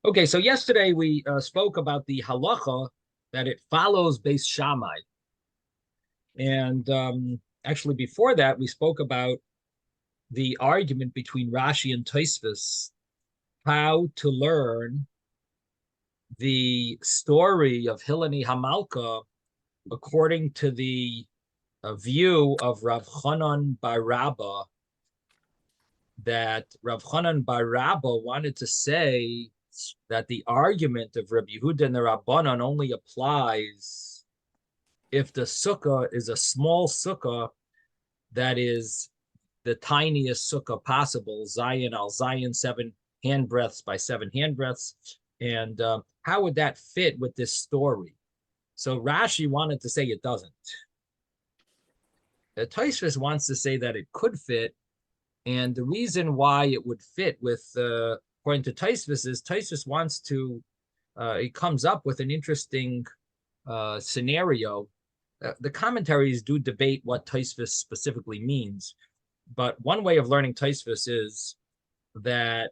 Okay, so yesterday we spoke about the halacha that it follows Beis Shammai, and actually before that we spoke about the argument between Rashi and Tosfos how to learn the story of Hilani Hamalka according to the view of Rav Chanan bar Rabba, that Rav Chanan bar Rabba wanted to say that the argument of Rabbi Yehuda and the Rabbanon only applies if the sukkah is a small sukkah that is the tiniest sukkah possible, Zion al Zion, 7 handbreadths by 7 handbreadths. And how would that fit with this story? So Rashi wanted to say it doesn't. Tosfos wants to say that it could fit, and the reason why it would fit with, according to Tosfos, is Tosfos wants to, it comes up with an interesting scenario. The commentaries do debate what Tosfos specifically means, but one way of learning Tosfos is that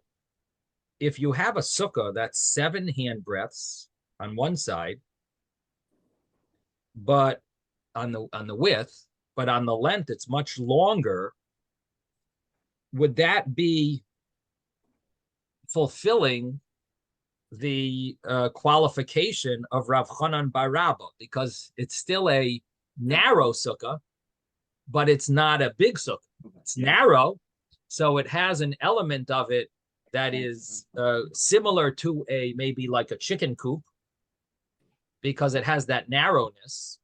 if you have a sukkah that's 7 handbreadths on one side, but on the width, but on the length it's much longer, would that be fulfilling the qualification of Rav Chanan bar Rabba? Because it's still a narrow sukkah, but it's not a big sukkah. It's narrow, so it has an element of it that is similar to a maybe like a chicken coop, because it has that narrowness.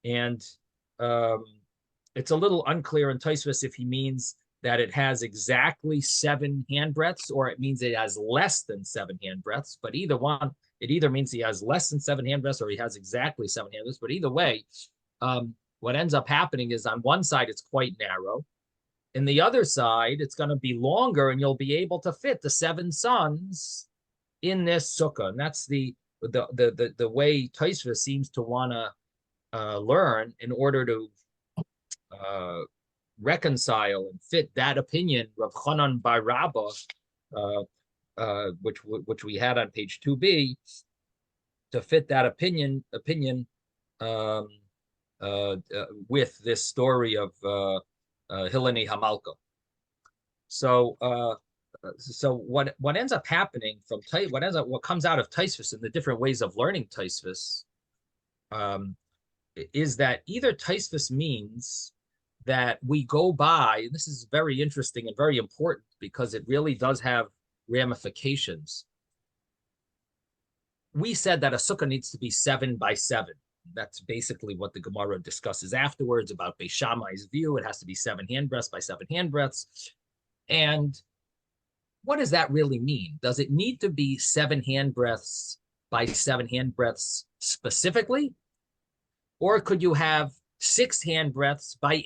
And it's a little unclear in Tosfos if he means that it has exactly 7 handbreadths or it means it has less than 7 handbreadths. But either one, it either means he has less than 7 handbreadths or he has exactly 7 handbreadths. But either way, what ends up happening is on one side it's quite narrow. In the other side, it's going to be longer, and you'll be able to fit the 7 sons in this sukkah. And that's the way Tosfos seems to want to learn in order to reconcile and fit that opinion, Rav Chanan bar Rabba, which we had on page 2b, to fit that opinion with this story of Hilani Hamalka. So what ends up happening from what comes out of Tosfos and the different ways of learning Tosfos is that either Tosfos means that we go by, and this is very interesting and very important because it really does have ramifications. We said that a sukkah needs to be 7 by 7. That's basically what the Gemara discusses afterwards about Beis Shammai's view. It has to be 7 handbreadths by 7 handbreadths. And what does that really mean? Does it need to be 7 handbreadths by 7 handbreadths specifically? Or could you have 6 handbreadths by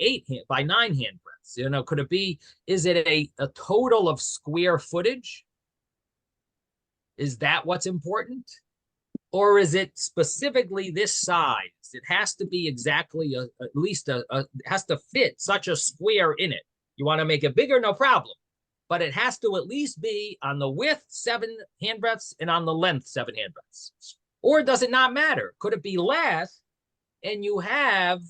9 handbreadths? Could it be, is it a total of square footage? Is that what's important? Or is it specifically this size? It has to be exactly at least it has to fit such a square in it. You want to make it bigger, no problem. But it has to at least be on the width 7 handbreadths and on the length 7 handbreadths. Or does it not matter? Could it be less and you have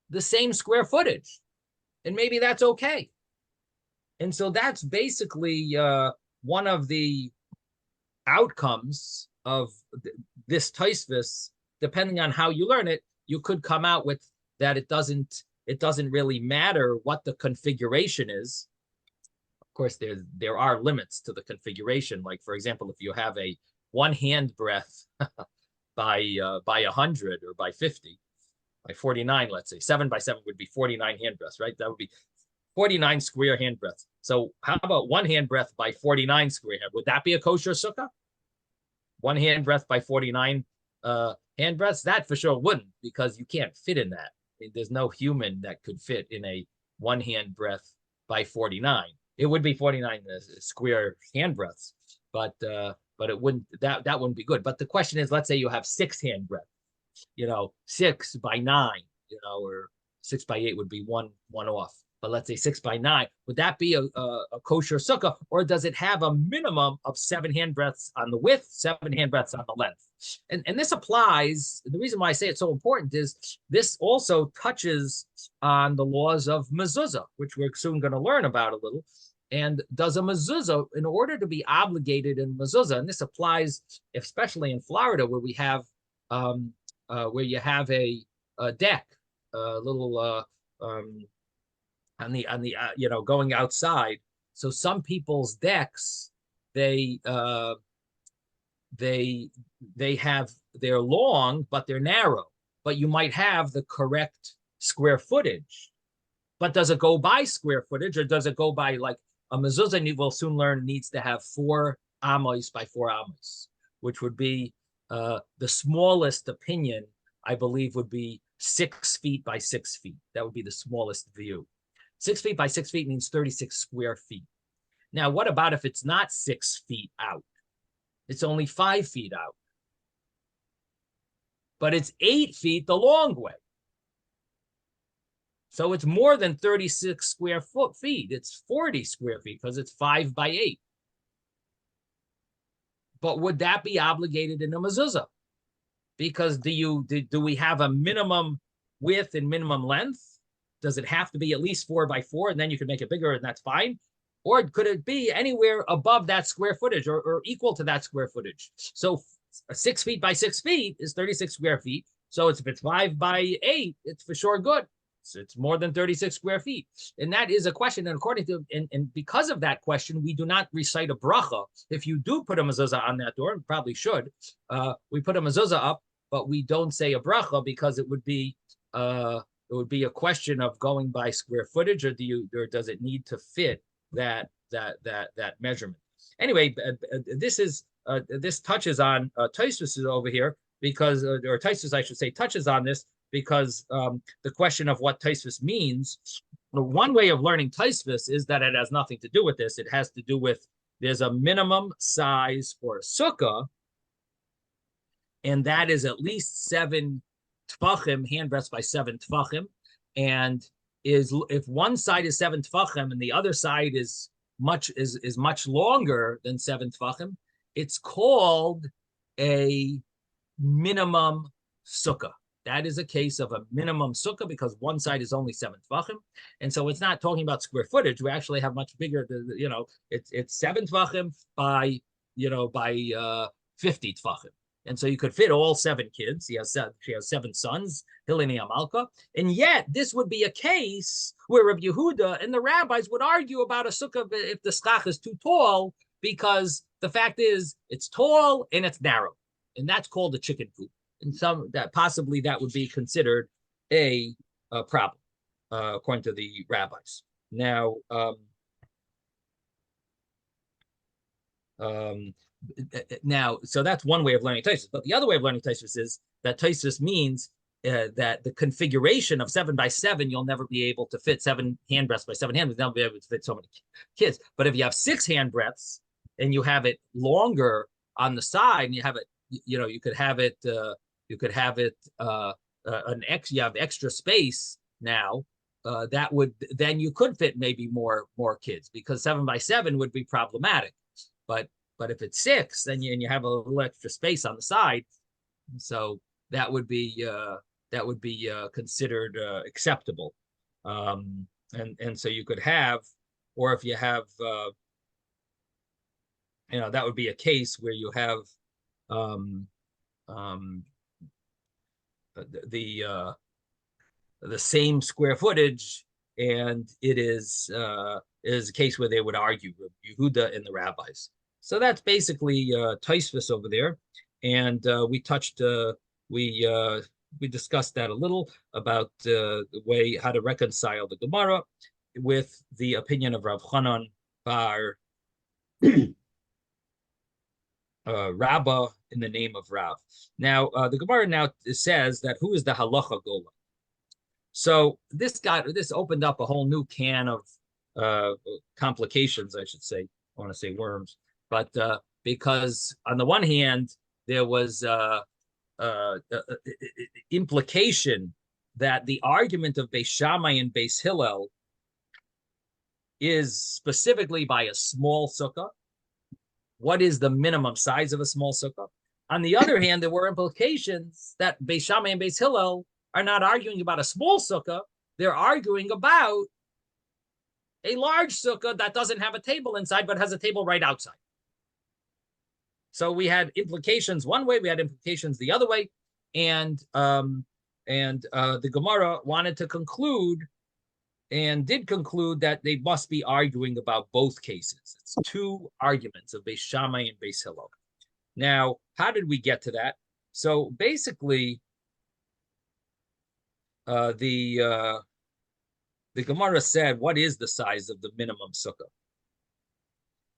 the same square footage? And maybe that's okay. And so that's basically one of the outcomes of this Tosfos. Depending on how you learn it, you could come out with that it doesn't really matter what the configuration is. Of course, there are limits to the configuration. Like, for example, if you have a 1 handbreadth by 100 or by 50, by 49, let's say 7 by 7 would be 49 handbreadths, right? That would be 49 square handbreadths. So how about 1 handbreadth by 49 square handbreadths? Would that be a kosher sukkah? 1 handbreadth by 49 handbreadths? That for sure wouldn't, because you can't fit in that. I mean, there's no human that could fit in a 1 handbreadth by 49. It would be 49 square handbreadths, but it wouldn't, that wouldn't be good. But the question is, let's say you have 6 handbreadths, 6 by 9, or 6 by 8 would be one off. but let's say 6 by 9, would that be a kosher sukkah, or does it have a minimum of 7 handbreadths on the width, 7 handbreadths on the length? And this applies. The reason why I say it's so important is this also touches on the laws of mezuzah, which we're soon going to learn about a little. And does a mezuzah, in order to be obligated in mezuzah, and this applies especially in Florida, where we have where you have a deck, a little on the going outside. So some people's decks, they're long, but they're narrow. But you might have the correct square footage. But does it go by square footage, or does it go by, like, a mezuzah, and you will soon learn, needs to have 4 amos by 4 amos, which would be the smallest opinion, I believe, would be 6 feet by 6 feet. That would be the smallest view. 6 feet by 6 feet means 36 square feet. Now, what about if it's not 6 feet out? It's only 5 feet out. But it's 8 feet the long way. So it's more than 36 square feet. It's 40 square feet because it's 5 by 8. But would that be obligated in a mezuzah? Because do we have a minimum width and minimum length? Does it have to be at least 4 by 4, and then you can make it bigger and that's fine? Or could it be anywhere above that square footage, or equal to that square footage? So 6 feet by 6 feet is 36 square feet. So if it's 5 by 8, it's for sure good. So it's more than 36 square feet. And that is a question. And according to, and because of that question, we do not recite a bracha. If you do put a mezuzah on that door, and probably should, we put a mezuzah up, but we don't say a bracha, because it would be a question of going by square footage, or does it need to fit that measurement? Anyway, this touches on Tosfos is over here, because, or Tosfos, I should say, touches on this, because the question of what Tosfos means, one way of learning Tosfos is that it has nothing to do with this. It has to do with, there's a minimum size for a sukkah, and that is at least 7 tfachim, handbreadths by 7 tfachim, and if one side is 7 tfachim and the other side is much longer than 7 tfachim, it's called a minimum sukkah. That is a case of a minimum sukkah, because one side is only 7 tfachim. And so it's not talking about square footage. We actually have much bigger, it's 7 tfachim by 50 tfachim. And so you could fit all 7 kids. She has 7 sons, Hilini Amalka. And yet this would be a case where Rabbi Yehuda and the rabbis would argue about a sukkah if the schach is too tall, because the fact is it's tall and it's narrow. And that's called a chicken coop. And possibly that would be considered a problem, according to the rabbis. Now, so that's one way of learning Tosfos. But the other way of learning Tosfos is that Tosfos means that the configuration of 7 by 7, you'll never be able to fit 7 handbreadths by 7 handbreadths. You'll never be able to fit so many kids. But if you have 6 handbreadths and you have it longer on the side, and you have it, you could have it. You have extra space now. Then you could fit maybe more kids, because 7 by 7 would be problematic. But if it's 6, then you have a little extra space on the side, so that would be considered acceptable. And so you could have, or if you have, that would be a case where you have the same square footage, and it is a case where they would argue, Yehuda and the rabbis. So that's basically Tosfos over there, and we discussed that a little about the way how to reconcile the Gemara with the opinion of Rav Chanan bar Rabbah in the name of Rav. Now, the Gemara now says that who is the halacha gola? So this opened up a whole new can of complications, I should say. I want to say worms, but because on the one hand there was implication that the argument of Beis Shammai and Beis Hillel is specifically by a small sukkah. What is the minimum size of a small sukkah? On the other hand, there were implications that Beis Shammai and Beis Hillel are not arguing about a small sukkah. They're arguing about a large sukkah that doesn't have a table inside, but has a table right outside. So we had implications one way, we had implications the other way, and the Gemara wanted to conclude and did conclude that they must be arguing about both cases. It's two arguments of Beis Shammai and Beis Hillel. Now, how did we get to that? So basically, the Gemara said, what is the size of the minimum sukkah?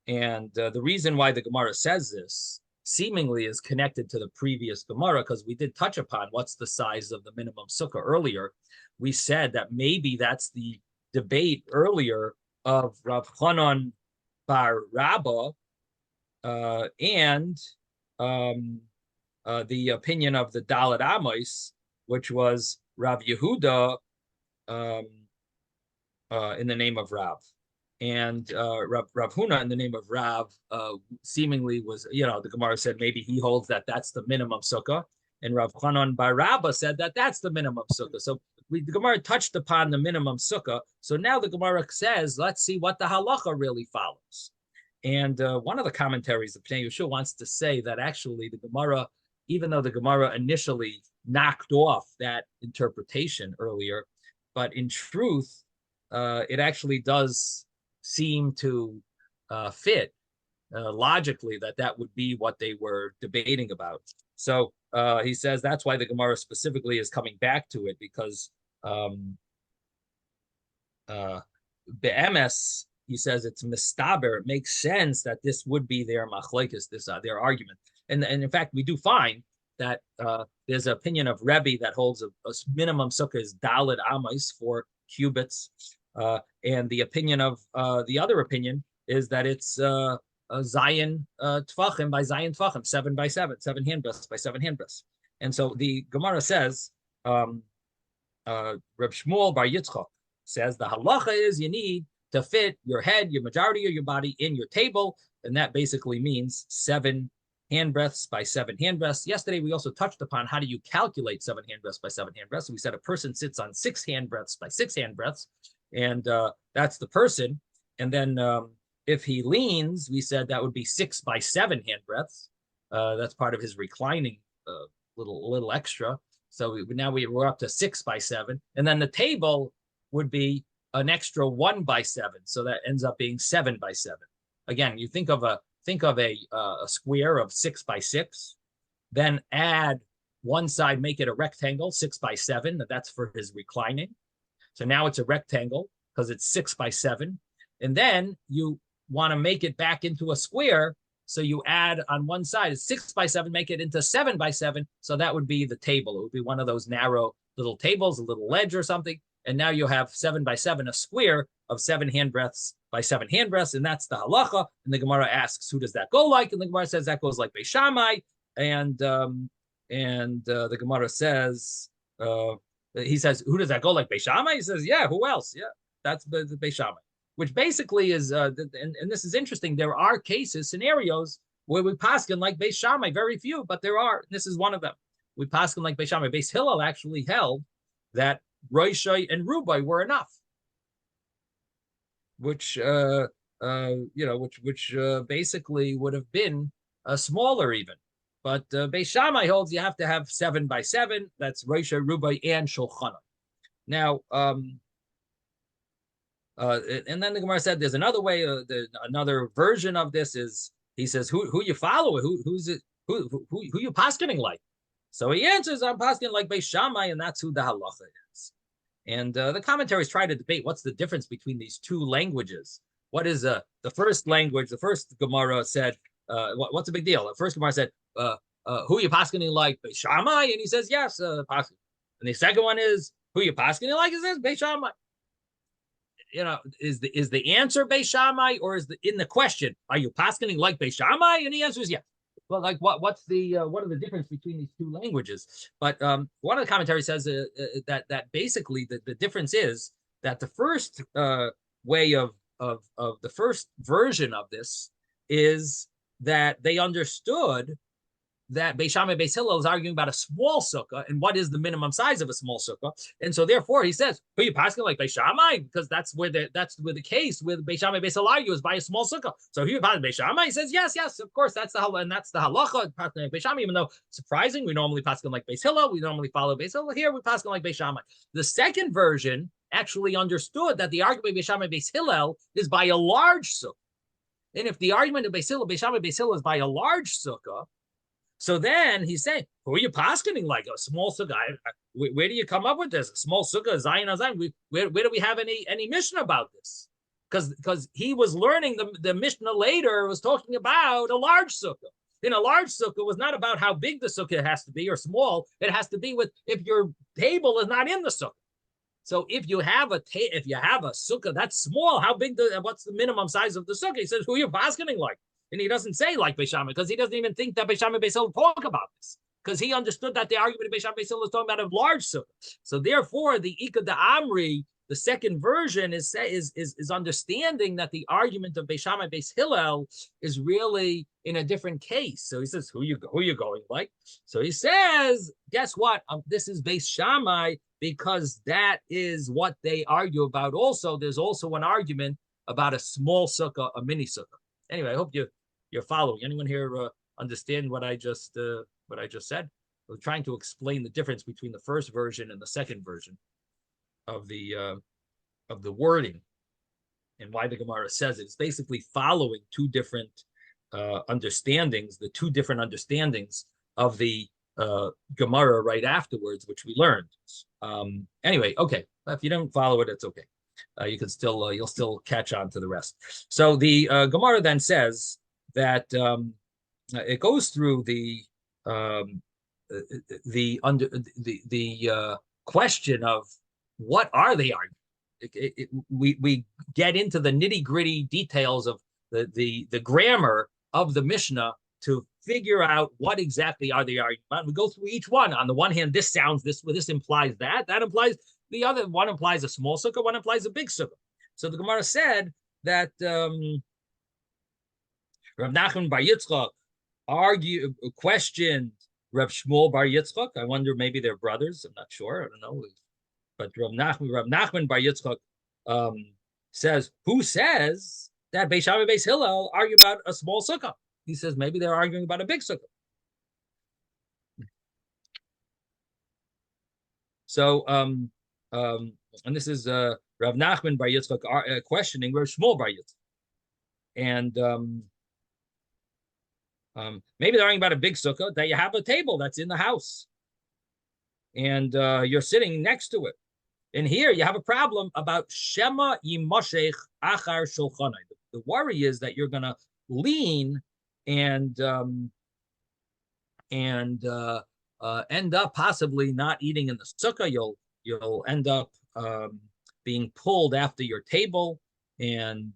And the reason why the Gemara says this seemingly is connected to the previous Gemara, because we did touch upon what's the size of the minimum sukkah earlier. We said that maybe that's the debate earlier of Rav Chanan bar Rabba and the opinion of the Dalet Amos, which was Rav Yehuda in the name of Rav. And Rav Huna in the name of Rav seemingly was, the Gemara said maybe he holds that that's the minimum sukkah. And Rav Chanan bar Rabba said that that's the minimum sukkah. So the Gemara touched upon the minimum sukkah. So now the Gemara says, let's see what the halacha really follows. And one of the commentaries of Pnei Yehoshua wants to say that actually the Gemara, even though the Gemara initially knocked off that interpretation earlier, but in truth, it actually does seem to fit logically that would be what they were debating about. So he says that's why the Gemara specifically is coming back to it, because be'emes, he says it's mistaber. It makes sense that this would be their machlekes, their argument. And in fact, we do find that there's an opinion of Rebbe that holds a minimum sukkah is Dalet Amos, 4 cubits. And the opinion of the other opinion is that it's Zion Tvachim by Zion Tvachim, 7 by 7, 7 handbreadths by 7 handbreadths. And so the Gemara says, Reb Shmuel bar Yitzchok says the halacha is you need to fit your head, your majority of your body in your table, and that basically means 7 handbreadths by 7 handbreadths. Yesterday, we also touched upon how do you calculate 7 handbreadths by 7 handbreadths. So we said a person sits on 6 handbreadths by 6 handbreadths, and that's the person. And then if he leans, we said that would be 6 by 7 handbreadths. That's part of his reclining little extra. So now we're up to 6 by 7. And then the table would be an extra 1 by 7. So that ends up being 7 by 7. Again, you think of a square of 6 by 6, then add one side, make it a rectangle, 6 by 7. That's for his reclining. So now it's a rectangle because it's 6 by 7. And then you want to make it back into a square. So you add on one side, it's 6 by 7, make it into 7 by 7. So that would be the table. It would be one of those narrow little tables, a little ledge or something. And now you have 7 by 7, a square of 7 handbreadths by 7 handbreadths. And that's the halacha. And the Gemara asks, who does that go like? And the Gemara says that goes like Beis Shammai. And the Gemara says, he says, who does that go like Beis Shammai? He says, yeah, who else? Yeah, that's the Beis Shammai. Which basically is, and this is interesting, there are cases, scenarios where we paskin like Beis Shammai, very few, but there are. This is one of them. We paskin like Beis Shammai. Beis Hillel actually held that Roshai and Rubai were enough, which basically would have been smaller even. But Beis Shammai holds you have to have 7 by 7. That's Roshai, Rubai, and Shulchan. Now, and then the Gemara said there's another way, another version of this is, he says, who you follow, who you paskening like? So he answers, I'm paskening like Beis Shammai, and that's who the halacha is. And the commentaries try to debate what's the difference between these two languages. What is the first language? The first Gemara said, what's the big deal? The first Gemara said, who you paskening like Beis Shammai? And he says, yes, paskening. And the second one is, who you paskening like? He says, Beis Shammai. Is the answer Beis Shammai, or is in the question, are you paskening like Beis Shammai? And the answer is yes. Well, like what are the difference between these two languages? But one of the commentaries says that basically the difference is that the first way of the first version of this is that they understood that Beis Shammai Beis Hillel is arguing about a small sukkah and what is the minimum size of a small sukkah, and so therefore he says, "Who you passing like Beis Shammai?" Because that's where the case with Beis Shammai Beis Hillel argue is by a small sukkah. So who you passing Beis Shammai? He says, "Yes, of course, that's the halacha, and that's the halacha passing like Beis Shammai." Even though surprising, we normally passing like Beis Hillel, we normally follow Beis Hillel. Here we passing like Beis Shammai. The second version actually understood that the argument of Beis Shammai Beis Hillel is by a large sukkah, and if the argument of Beis Shammai Beis Hillel is by a large sukkah, so then he's saying, who are you poskening like a small sukkah? Where do you come up with this? A small sukkah, Zion, Zion. Where do we have any Mishnah about this? Because he was learning the Mishnah later was talking about a large sukkah. In a large sukkah was not about how big the sukkah has to be or small. It has to be with if your table is not in the sukkah. So if you have a sukkah that's small, what's the minimum size of the sukkah? He says, who are you poskening like? And he doesn't say like Beis Shammai because he doesn't even think that Beis Shammai Beis Hillel talk about this because he understood that the argument of Beis Shammai Beis Hillel is talking about a large sukkah. So therefore, the Ika de Amri, the second version, is understanding that the argument of Beis Shammai Beis Hillel is really in a different case. So he says, who you going like? So he says, guess what? This is Beis Shammai because that is what they argue about. Also, there's also an argument about a small sukkah, a mini sukkah. Anyway, I hope you're following. Anyone here understand what I just said? We're trying to explain the difference between the first version and the second version of the wording and why the Gemara says it. It's basically following two different understandings, the two different understandings of the Gemara right afterwards, which we learned. Anyway, okay. If you don't follow it, it's okay. You can still you'll still catch on to the rest. So the Gemara then says that it goes through the question of what are they arguing. We get into the nitty gritty details of the grammar of the Mishnah to figure out what exactly are they arguing about. We go through each one. On the one hand, this implies that implies. The other one implies a small sukkah, one implies a big sukkah. So the Gemara said that Rav Nachman bar Yitzchok questioned Rav Shmuel bar Yitzchok. I wonder maybe they're brothers. I'm not sure. I don't know. But Rav Nachman bar Yitzchok says, who says that Beis Shammai Beis Hillel argue about a small sukkah? He says maybe they're arguing about a big sukkah. So and this is Rav Nachman bar Yitzchok questioning Rav Shmuel bar Yitzchok. And maybe they're arguing about a big sukkah, that you have a table that's in the house. And you're sitting next to it. And here you have a problem about Shema Yimoshech Achar Shulchanai. The worry is that you're going to lean and end up possibly not eating in the sukkah. You'll end up being pulled after your table, and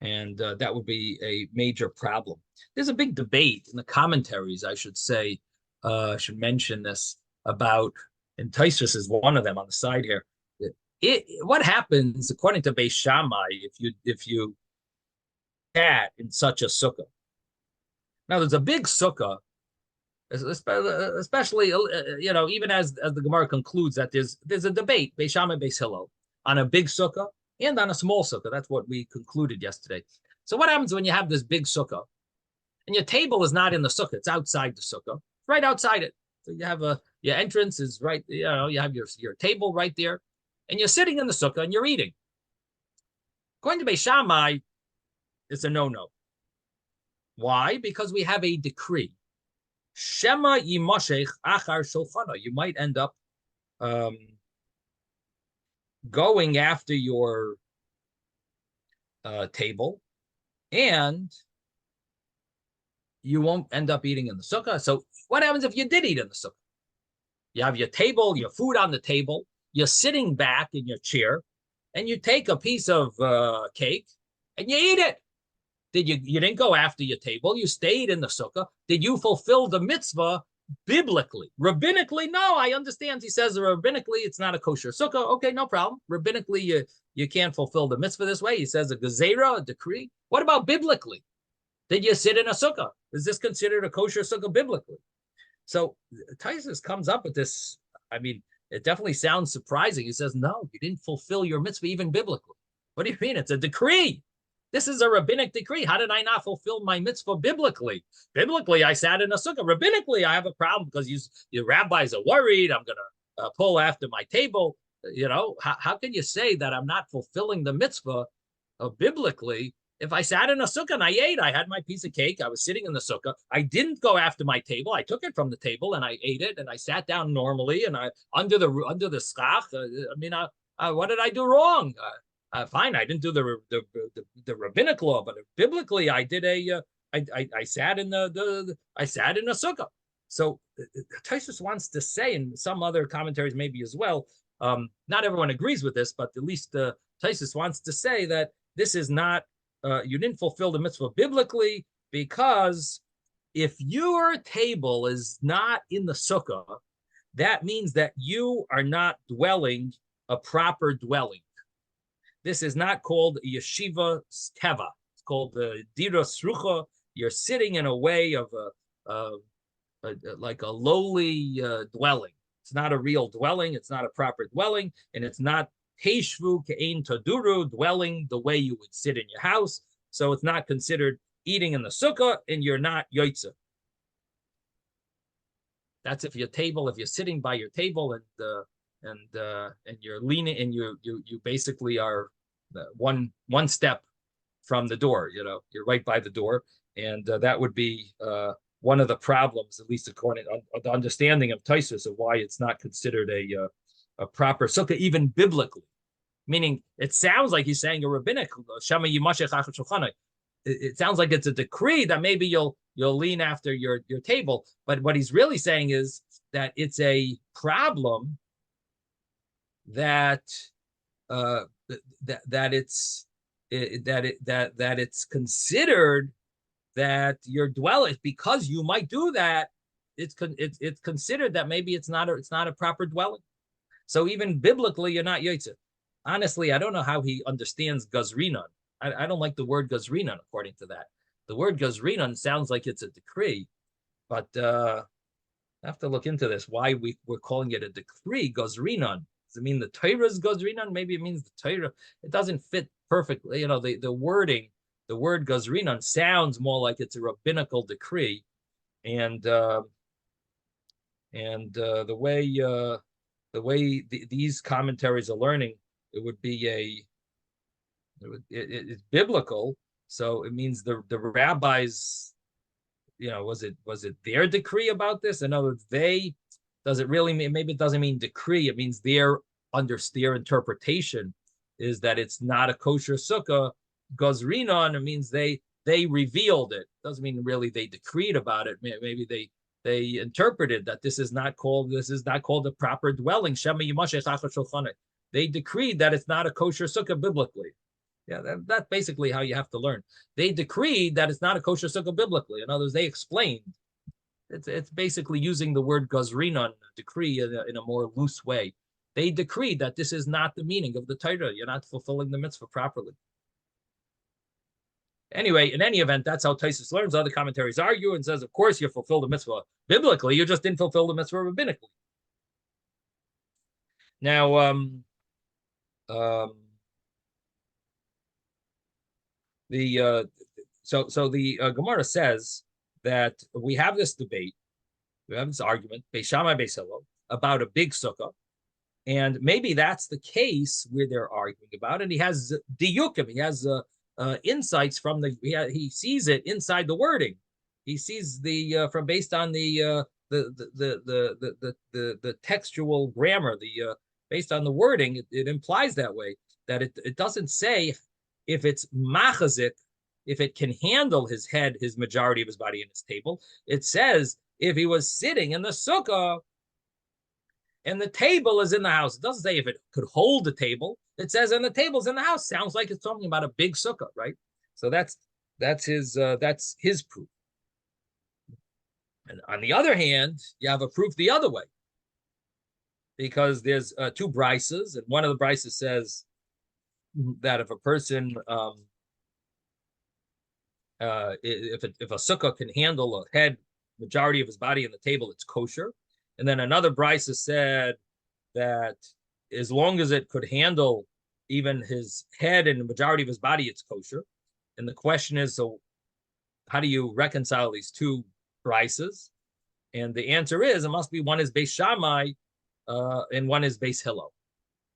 that would be a major problem. There's a big debate in the commentaries, I should say, should mention this about, and Taisus is one of them on the side here. What happens according to Beis Shammai if you cat in such a sukkah? Now there's a big sukkah, especially even as the Gemara concludes that there's a debate Beis Shammai Beis Hillel on a big sukkah and on a small sukkah. That's what we concluded yesterday. So what happens when you have this big sukkah and your table is not in the sukkah? It's outside the sukkah, right outside it. So you have your entrance is right. You have your table right there, and you're sitting in the sukkah and you're eating. According to Beis Shammai, it's a no-no. Why? Because we have a decree. Shema Yimoshech Achar Shulchana. You might end up going after your table, and you won't end up eating in the sukkah. So what happens if you did eat in the sukkah? You have your table, your food on the table, you're sitting back in your chair, and you take a piece of cake and you eat it. You didn't go after your table, you stayed in the sukkah. Did you fulfill the mitzvah biblically? Rabbinically, no, I understand. He says rabbinically, it's not a kosher sukkah. Okay, no problem. Rabbinically, you can't fulfill the mitzvah this way. He says a gezerah, a decree. What about biblically? Did you sit in a sukkah? Is this considered a kosher sukkah biblically? So Taisus comes up with this. I mean, it definitely sounds surprising. He says, no, you didn't fulfill your mitzvah even biblically. What do you mean? It's a decree. This is a rabbinic decree. How did I not fulfill my mitzvah biblically? Biblically, I sat in a sukkah. Rabbinically, I have a problem because you rabbis are worried. I'm going to pull after my table. How can you say that I'm not fulfilling the mitzvah biblically? If I sat in a sukkah and I ate, I had my piece of cake. I was sitting in the sukkah. I didn't go after my table. I took it from the table and I ate it and I sat down normally and I under the schach. What did I do wrong? Fine, I didn't do the rabbinic law, but biblically, I did I sat in I sat in a sukkah. So Taisus wants to say, and some other commentaries maybe as well. Not everyone agrees with this, but at least Taisus wants to say that this is not. You didn't fulfill the mitzvah biblically because if your table is not in the sukkah, that means that you are not dwelling a proper dwelling. This is not called yeshiva teva. It's called the dira srucha. You're sitting in a way of like a lowly dwelling. It's not a real dwelling. It's not a proper dwelling, and it's not Teshvu ke'ein taduru, dwelling the way you would sit in your house. So it's not considered eating in the sukkah, and you're not yoitza. That's if you're sitting by your table and you're leaning, and you basically are one step from the door. You're right by the door, and that would be one of the problems, at least according to the understanding of Taisus, of why it's not considered a proper sukkah, even biblically. Meaning, it sounds like he's saying a rabbinic shama yimashech achar shulchanai. It sounds like it's a decree that maybe you'll lean after your table, but what he's really saying is that it's a problem that it's considered that your dwelling, because you might do that. It's considered that maybe it's not a proper dwelling. So even biblically, you're not yotzeh. Honestly, I don't know how he understands gazrinan. I don't like the word gazrinan according to that. The word gazrinan sounds like it's a decree, but I have to look into this, why we're calling it a decree, gazrinan. Does it mean the Torah's gazrinan? Maybe it means the Torah. It doesn't fit perfectly. The wording, the word gazrinan sounds more like it's a rabbinical decree. And the way these commentaries are learning, it would be it's biblical. So it means the rabbis, was it their decree about this? In other words, does it really mean, maybe it doesn't mean decree. It means their interpretation is that it's not a kosher sukkah. Gazrinan, it means they revealed it. Doesn't mean really they decreed about it. Maybe they interpreted that this is not called a proper dwelling. Shema yimashech achar shulchanai. They decreed that it's not a kosher sukkah biblically. Yeah, that's basically how you have to learn. They decreed that it's not a kosher sukkah biblically. In other words, they explained. It's basically using the word gazrinan, decree, in a more loose way. They decreed that this is not the meaning of the Torah. You're not fulfilling the mitzvah properly. Anyway, in any event, that's how Taisus learns. Other commentaries argue and says, of course, you fulfill the mitzvah biblically. You just didn't fulfill the mitzvah rabbinically. Now, the Gemara says that we have this debate, we have this argument, Beis Shammai, Beis Hillel, about a big sukkah, and maybe that's the case where they're arguing about. And he has diyukim, he has insights from he sees it inside the wording. He sees from based on the textual grammar, based on the wording, it implies that way, that it doesn't say if it's machazik, if it can handle his head, his majority of his body in his table. It says if he was sitting in the sukkah and the table is in the house. It doesn't say if it could hold the table. It says and the table's in the house. Sounds like it's talking about a big sukkah, right? So that's his proof. And on the other hand, you have a proof the other way, because there's two brises, and one of the brises says that if a person, if a sukkah can handle a head, majority of his body on the table, it's kosher. And then another brisa said that as long as it could handle even his head and the majority of his body, it's kosher. And the question is, so how do you reconcile these two brises? And the answer is, it must be one is Beis Shammai and one is Beis Hillel.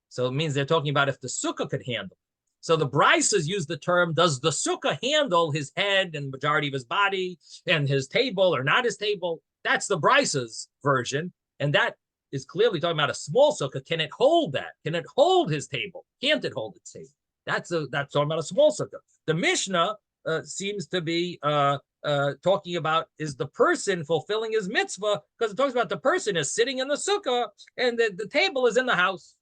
So it means they're talking about if the sukkah could handle. So the brises use the term, does the sukkah handle his head and majority of his body and his table or not his table? That's the brises version. And that is clearly talking about a small sukkah. Can it hold that? Can it hold his table? Can't it hold its table? That's talking about a small sukkah. The Mishnah seems to be talking about, is the person fulfilling his mitzvah, because it talks about the person is sitting in the sukkah and the table is in the house.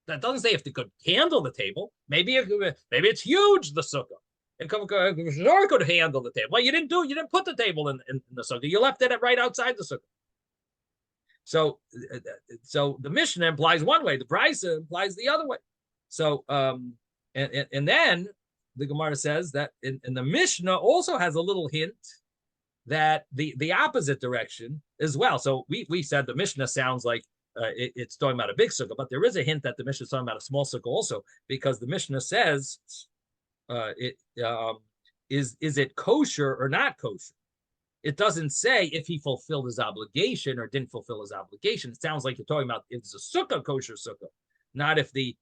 That doesn't say if they could handle the table. Maybe it's huge, the sukkah. It sure could handle the table. Well, you didn't put the table in the sukkah. You left it right outside the sukkah. So the Mishnah implies one way, the Brisa implies the other way. So and then the Gemara says that in the Mishnah also has a little hint that the opposite direction as well. So we said the Mishnah sounds like it's talking about a big sukkah, but there is a hint that the Mishnah is talking about a small sukkah also, because the Mishnah says, is it kosher or not kosher? It doesn't say if he fulfilled his obligation or didn't fulfill his obligation. It sounds like you're talking about if it's a sukkah, kosher sukkah, not if the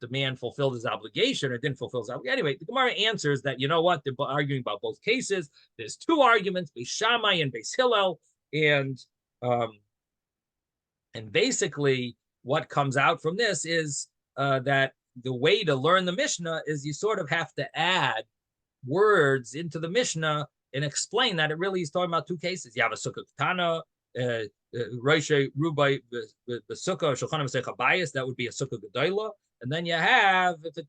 man fulfilled his obligation or didn't fulfill his obligation. Anyway, the Gemara answers that, you know what, they're arguing about both cases. There's two arguments, Beis Shammai and Beis Hillel, and basically what comes out from this is that the way to learn the Mishnah is you sort of have to add words into the Mishnah and explain that it really is talking about two cases. You have a sukkah katana, Roishe Rubai the sukkah Shulchan Masech Habayis, that would be a sukkah gedola, and then you have, if it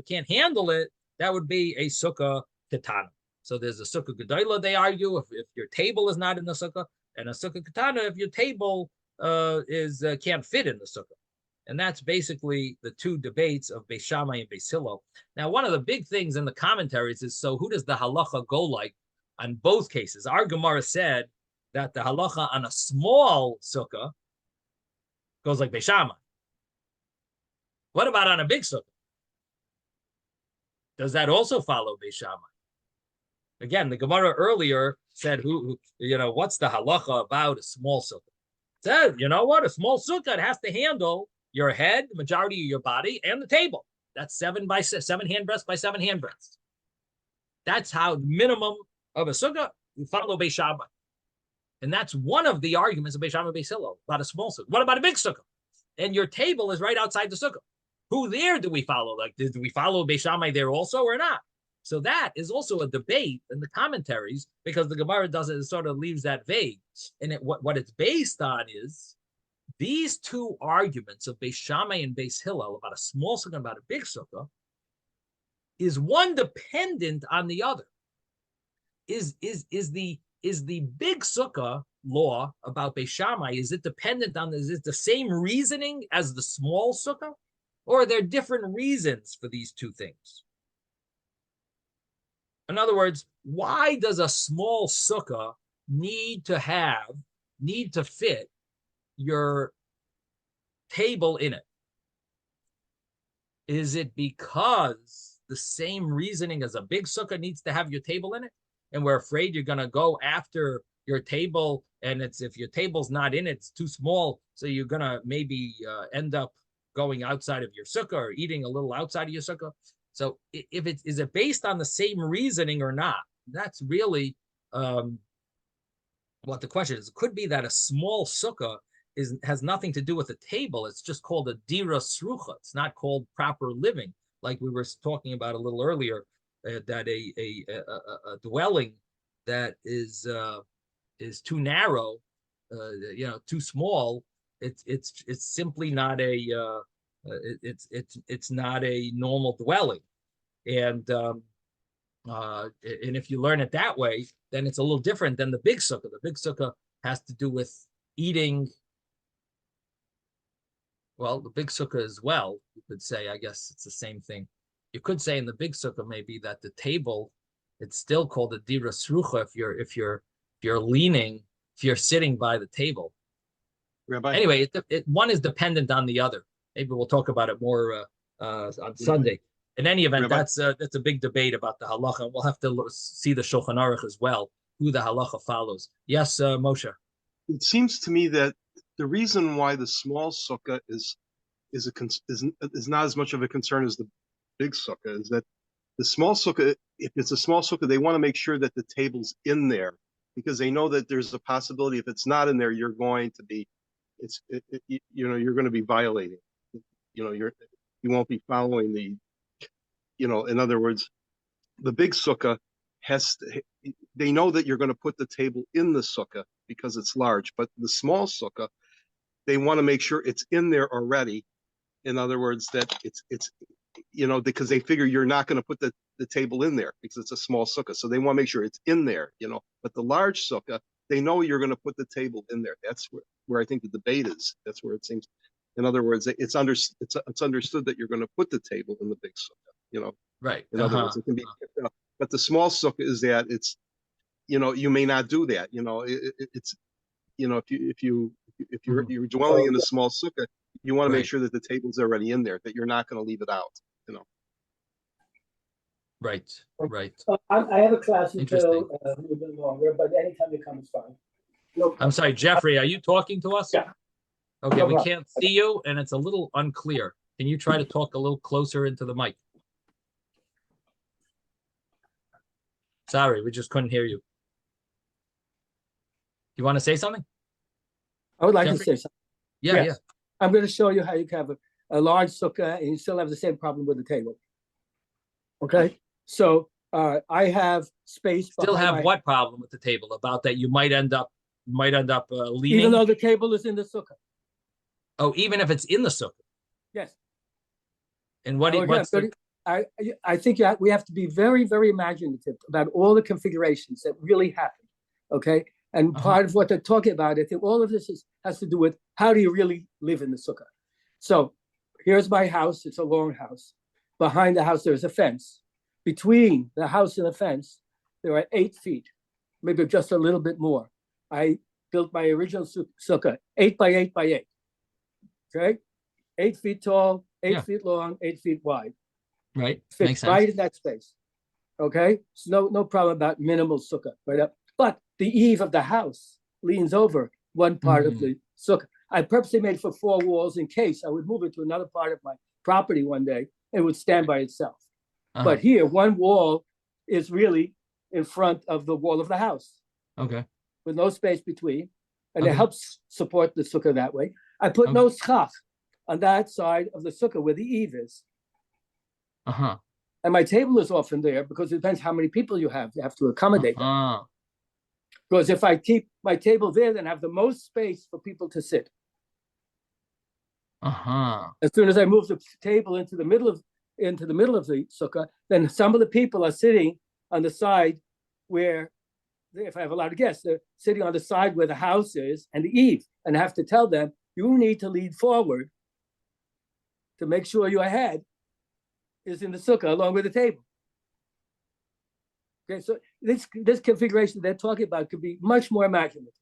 can't handle it, that would be a sukkah katana. So there's a sukkah gedola, they argue, if your table is not in the sukkah, and a sukkah katana if your table can't fit in the sukkah. And that's basically the two debates of Beis Shammai and Beis Hillel. Now, one of the big things in the commentaries is, so who does the halacha go like on both cases? Our Gemara said that the halacha on a small sukkah goes like Beis Shammai. What about on a big sukkah? Does that also follow Beis Shammai? Again, the Gemara earlier said, what's the halacha about a small sukkah? It said, you know what? A small sukkah, it has to handle your head, the majority of your body, and the table. That's 7 handbreadths by 7 handbreadths. That's how the minimum of a sukkah, you follow Beis Shammai. And that's one of the arguments of Beis Shammai and Beis Hillel about a small sukkah. What about a big sukkah? And your table is right outside the sukkah. Who there do we follow? Like, do we follow Beis Shammai there also or not? So that is also a debate in the commentaries, because the Gemara sort of leaves that vague. And what it's based on is these two arguments of Beis Shammai and Beis Hillel about a small sukkah and about a big sukkah, is one dependent on the other? Is the big sukkah law about Beis Shammai, is it dependent on, is it the same reasoning as the small sukkah? Or are there different reasons for these two things? In other words, why does a small sukkah need to fit your table in it? Is it because the same reasoning as a big sukkah needs to have your table in it, and we're afraid you're going to go after your table, and if your table's not in it, it's too small, so you're going to maybe end up going outside of your sukkah or eating a little outside of your sukkah? So is it based on the same reasoning or not? That's really what the question is. It could be that a small sukkah has nothing to do with the table. It's just called a dira srucha. It's not called proper living, like we were talking about a little earlier, that a dwelling that is too narrow, too small. It's simply not it's not a normal dwelling. And And if you learn it that way, then it's a little different than the big sukkah. The big sukkah has to do with eating. Well, the big sukkah as well, you could say, I guess it's the same thing. You could say in the big sukkah maybe that the table, it's still called a dira srucha if you're leaning, if you're sitting by the table. Rabbi. Anyway, one is dependent on the other. Maybe we'll talk about it more on Sunday. In any event, Rabbi. that's a big debate about the halacha, and we'll have to see the Shulchan Aruch as well, who the halacha follows. Yes, Moshe. It seems to me that the reason why the small sukkah is not as much of a concern as the big sukkah is that the small sukkah, if it's a small sukkah, they want to make sure that the table's in there because they know that there's a possibility if it's not in there, you're going to be, you're going to be violating. You won't be following the. In other words, the big sukkah they know that you're going to put the table in the sukkah because it's large, but the small sukkah, they want to make sure it's in there already. In other words, that it's because they figure you're not going to put the table in there because it's a small sukkah. So they want to make sure it's in there, but the large sukkah, they know you're going to put the table in there. That's where I think the debate is. That's where it seems. In other words, it's understood that you're going to put the table in the big sukkah, Right. In other words, it can be, but the small sukkah is that it's, you may not do that. It's, if you're dwelling in a small sukkah, you want to make sure that the table's already in there, that you're not going to leave it out. Right. Right. I have a class until a little bit longer, but anytime you come is fine. No I'm sorry, Jeffrey, are you talking to us? Yeah. Okay, No we problem. can't see you, and it's a little unclear. Can you try to talk a little closer into the mic? Sorry, we just couldn't hear you. You want to say something? I would like Jeffrey? to say something. Yeah, Yes. I'm going to show you how you can have a large sukkah and you still have the same problem with the table. Okay, so I have space. Still have what problem with the table? About that you might end up leaning? Even though the table is in the sukkah. Oh, even if it's in the sukkah? Yes. And what? I think we have to be very, very imaginative about all the configurations that really happen. Okay, and part of what they're talking about, I think all of this has to do with how do you really live in the sukkah. So here's my house. It's a long house. Behind the house, there's a fence. Between the house and the fence, there are 8 feet, maybe just a little bit more. I built my original sukkah 8 by 8 by 8. Okay, 8 feet tall, 8 feet long, 8 feet wide. Right, fits makes sense. Right in that space. Okay, so no problem about minimal sukkah, right? But the eave of the house leans over one part of the sukkah. I purposely made for 4 walls in case I would move it to another part of my property one day. It would stand by itself. But here, one wall is really in front of the wall of the house. Okay. With no space between, and it helps support the sukkah that way. I put no schach on that side of the sukkah where the eave is. And my table is often there because it depends how many people you have to accommodate them. Because if I keep my table there, then I have the most space for people to sit. As soon as I move the table into the middle of the sukkah, then some of the people are sitting on the side where, if I have a lot of guests, they're sitting on the side where the house is and the eave, and I have to tell them, you need to lead forward to make sure your head is in the sukkah along with the table. Okay, so this configuration they're talking about could be much more imaginative.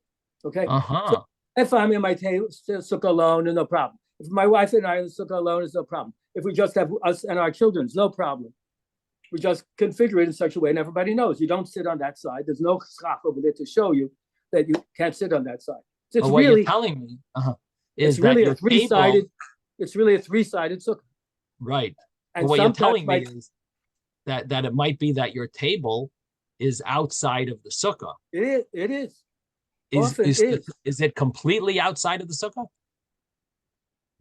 Okay, so if I'm in my sukkah alone, no problem. If my wife and I are in the sukkah alone, it's no problem. If we just have us and our children, it's no problem. We just configure it in such a way, and everybody knows you don't sit on that side. There's no schach over there to show you that you can't sit on that side. So it's what you're telling me is that your table, it's really a three-sided sukkah. Right. And what you're telling me is that it might be that your table is outside of the sukkah. It is. Is it completely outside of the sukkah?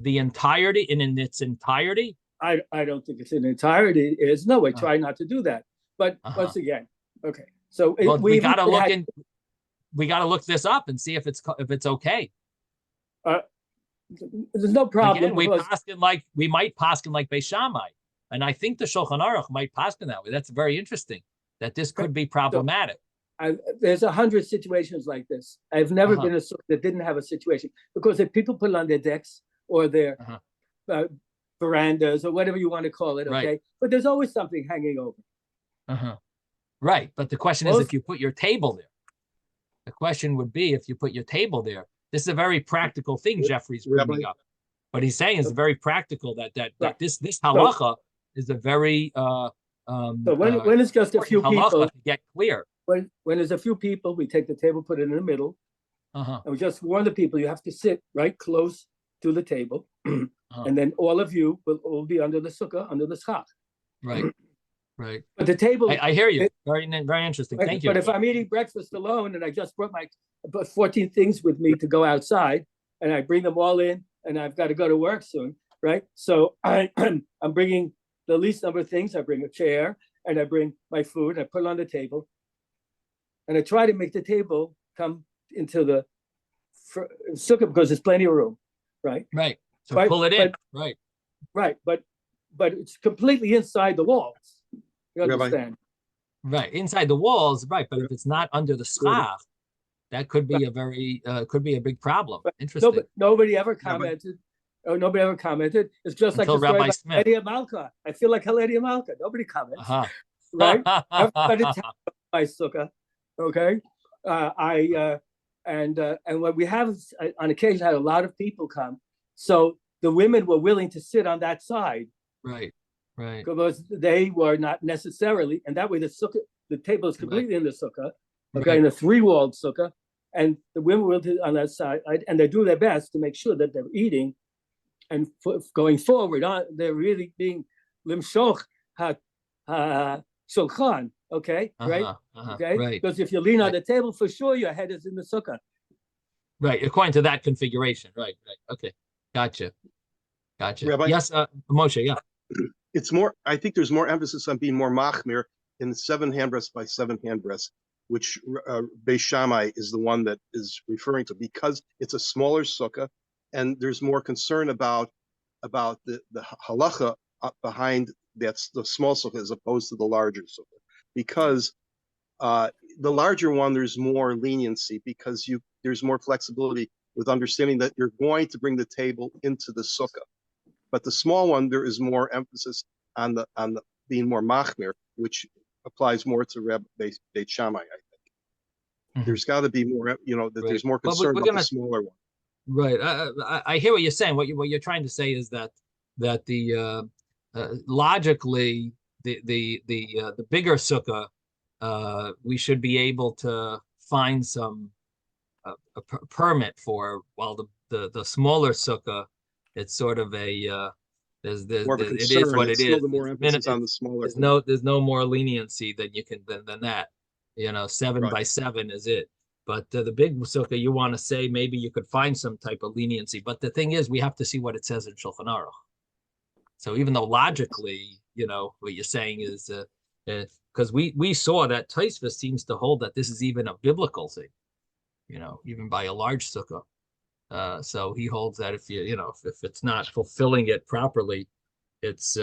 The entirety, and in its entirety? I don't think it's in entirety. I try not to do that. But once again, okay. So we gotta look this up and see if it's okay. There's no problem. Again, we might paskin like Beis Shammai, and I think the Shulchan Aruch might paskin that way. That's very interesting. that this could be problematic. There's 100 situations like this. I've never been in a sukkah that didn't have a situation, because if people put it on their decks or their verandas or whatever you want to call it, okay? Right. But there's always something hanging over. Right. But the question is, if you put your table there, the question would be, if you put your table there, this is a very practical thing Jeffrey's bringing up. What he's saying is very practical, that this halacha is a very so when it's just a few people to get clear. When there's a few people, we take the table, put it in the middle, and we just warn the people, you have to sit right close to the table, and then all of you will all be under the sukkah, under the schach. Right, right. But the table, I hear you. Very, very interesting. Thank you. But if I'm eating breakfast alone and I just brought 14 things with me to go outside, and I bring them all in, and I've got to go to work soon, right? So I'm bringing the least number of things. I bring a chair, and I bring my food, and I put it on the table, and I try to make the table come into the sukkah because there's plenty of room, right? Right. So pull it in. Right. Right. But it's completely inside the walls. You understand? Right. Inside the walls, right. But if it's not under the schach, that could be a very could be a big problem. Interesting. Nobody ever commented. Nobody ever commented. It's just like the story about Haledi Malka. I feel like Haledi Malka. Nobody comments. Right? Everybody's my sukkah. Okay. And when we have on occasion had a lot of people come, so the women were willing to sit on that side. Right. Right. Because they were not necessarily, and that way the table is completely in the sukkah, okay, in a 3-walled sukkah, and the women were on that side, and they do their best to make sure that they're eating, and going forward, they're really being limshoch shulchan, okay, right, okay, right. Because if you lean on the table, for sure your head is in the sukkah. Right, according to that configuration. Right, right. Okay, gotcha. Rabbi, yes, Moshe. Yeah. It's more. I think there's more emphasis on being more machmir in the 7 handbreadths by 7 handbreadths, which Beis Shammai is the one that is referring to, because it's a smaller sukkah, and there's more concern about the halacha behind that's the small sukkah as opposed to the larger sukkah, because the larger one there's more leniency, because there's more flexibility with understanding that you're going to bring the table into the sukkah. But the small one, there is more emphasis on the being more machmir, which applies more to Beit Shammai, I think. There's got to be more, that there's more concern about the smaller one. Right. I hear what you're saying. What you're trying to say is that the logically the bigger sukkah, we should be able to find some a permit for, while the smaller sukkah, it's sort of a it is what it is. The more emphasis on the smaller. There's no more leniency than that. 7 by 7 is it. But the big sukkah, you want to say maybe you could find some type of leniency. But the thing is, we have to see what it says in Shulchan Aruch. So even though logically, what you're saying is, because we saw that Tosfos seems to hold that this is even a biblical thing, even by a large sukkah. So he holds that if if it's not fulfilling it properly, it's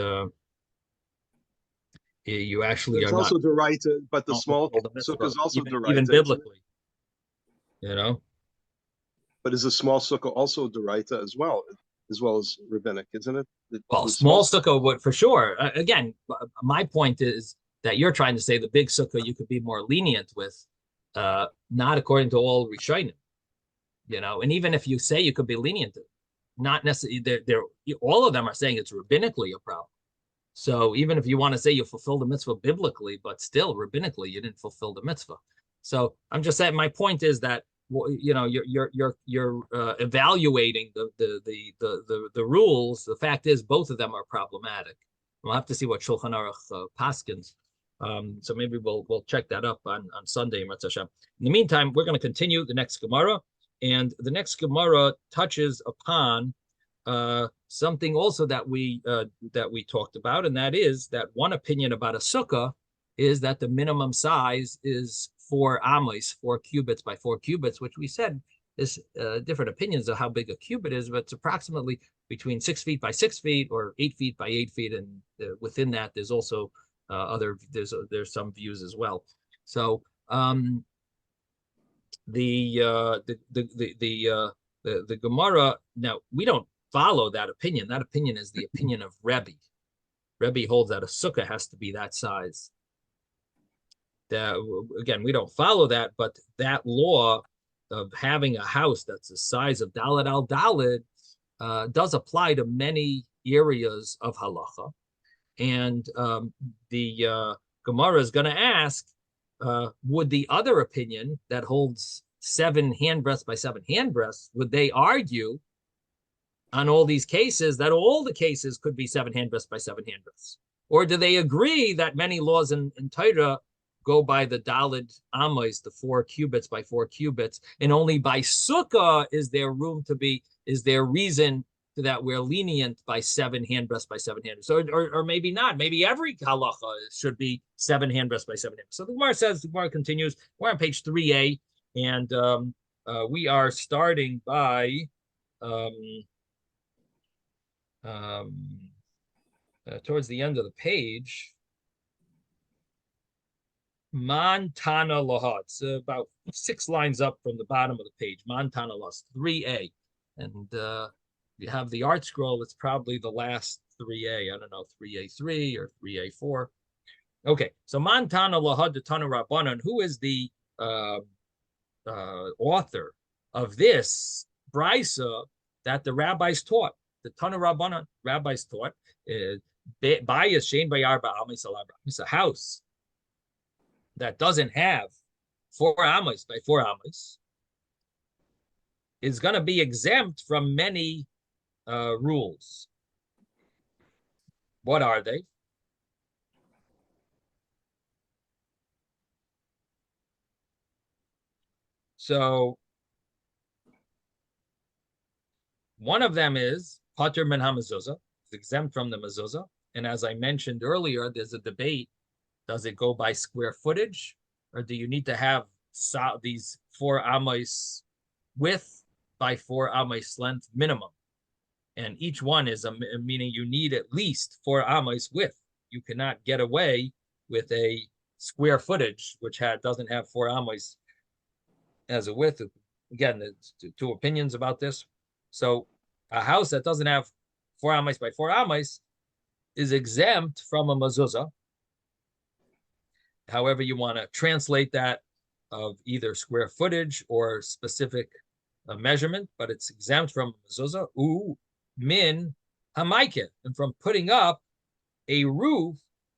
you actually it's are also not. The right, but the small sukkah is also the right, even biblically, But is a small sukkah also deraita as well as rabbinic, isn't it? Well, small sukkah would for sure. Again, my point is that you're trying to say the big sukkah you could be more lenient with, not according to all Rishonim. And even if you say you could be lenient, not necessarily. They're all of them are saying it's rabbinically a problem. So even if you want to say you fulfill the mitzvah biblically, but still rabbinically you didn't fulfill the mitzvah. So I'm just saying, my point is that you're evaluating the rules. The fact is, both of them are problematic. We'll have to see what Shulchan Aruch paskins. So maybe we'll check that up on Sunday. In the meantime, we're going to continue the next Gemara. And the next Gemara touches upon something also that we talked about, and that is that one opinion about a sukkah is that the minimum size is 4 amos, 4 cubits by 4 cubits, which we said is different opinions of how big a cubit is, but it's approximately between 6 feet by 6 feet or 8 feet by 8 feet, and within that there's also There's some views as well. So the Gemara, now we don't follow that opinion. That opinion is the opinion of Rebbe. Rebbe holds that a sukkah has to be that size. That, again, we don't follow that, but that law of having a house that's the size of Daled al Daled does apply to many areas of halacha. And the Gemara is going to ask, would the other opinion that holds 7 handbreadths by 7 handbreadths, would they argue on all these cases that all the cases could be 7 handbreadths by 7 handbreadths? Or do they agree that many laws in Torah go by the Daled Amos, the 4 cubits by 4 cubits, and only by Sukkah is there reason that we're lenient by 7 handbreadths by 7 handbreadths? Or maybe not. Maybe every halacha should be 7 handbreadths by 7 handbreadths. So the Gemara continues. We're on page 3a, and we are starting by towards the end of the page. Montana Laha. It's about 6 lines up from the bottom of the page. Montana Laha, 3a. And you have the art scroll, it's probably the last 3a. I don't know, 3a3 or 3a4. Okay, so Montana Laha de Tana Rabbanan, who is the author of this brisa that the rabbis taught? The Tana Rabbanan rabbis taught, Bayis Shein Bayar Ba'amis Al Abraham. A house that doesn't have 4 amos by 4 amos is going to be exempt from many rules. What are they? So one of them is Pater min hamezuzah, it's exempt from the mezuzah. And as I mentioned earlier, there's a debate. Does it go by square footage, or do you need to have these 4 amos width by 4 amos length minimum? And each one is meaning you need at least 4 amos width. You cannot get away with a square footage which doesn't have 4 amos as a width. Again, there's 2 opinions about this. So a house that doesn't have 4 amos by 4 amos is exempt from a mezuzah. However you want to translate that, of either square footage or specific measurement, but it's exempt from mezuzah. Min hamaikeh, and from putting up a roof,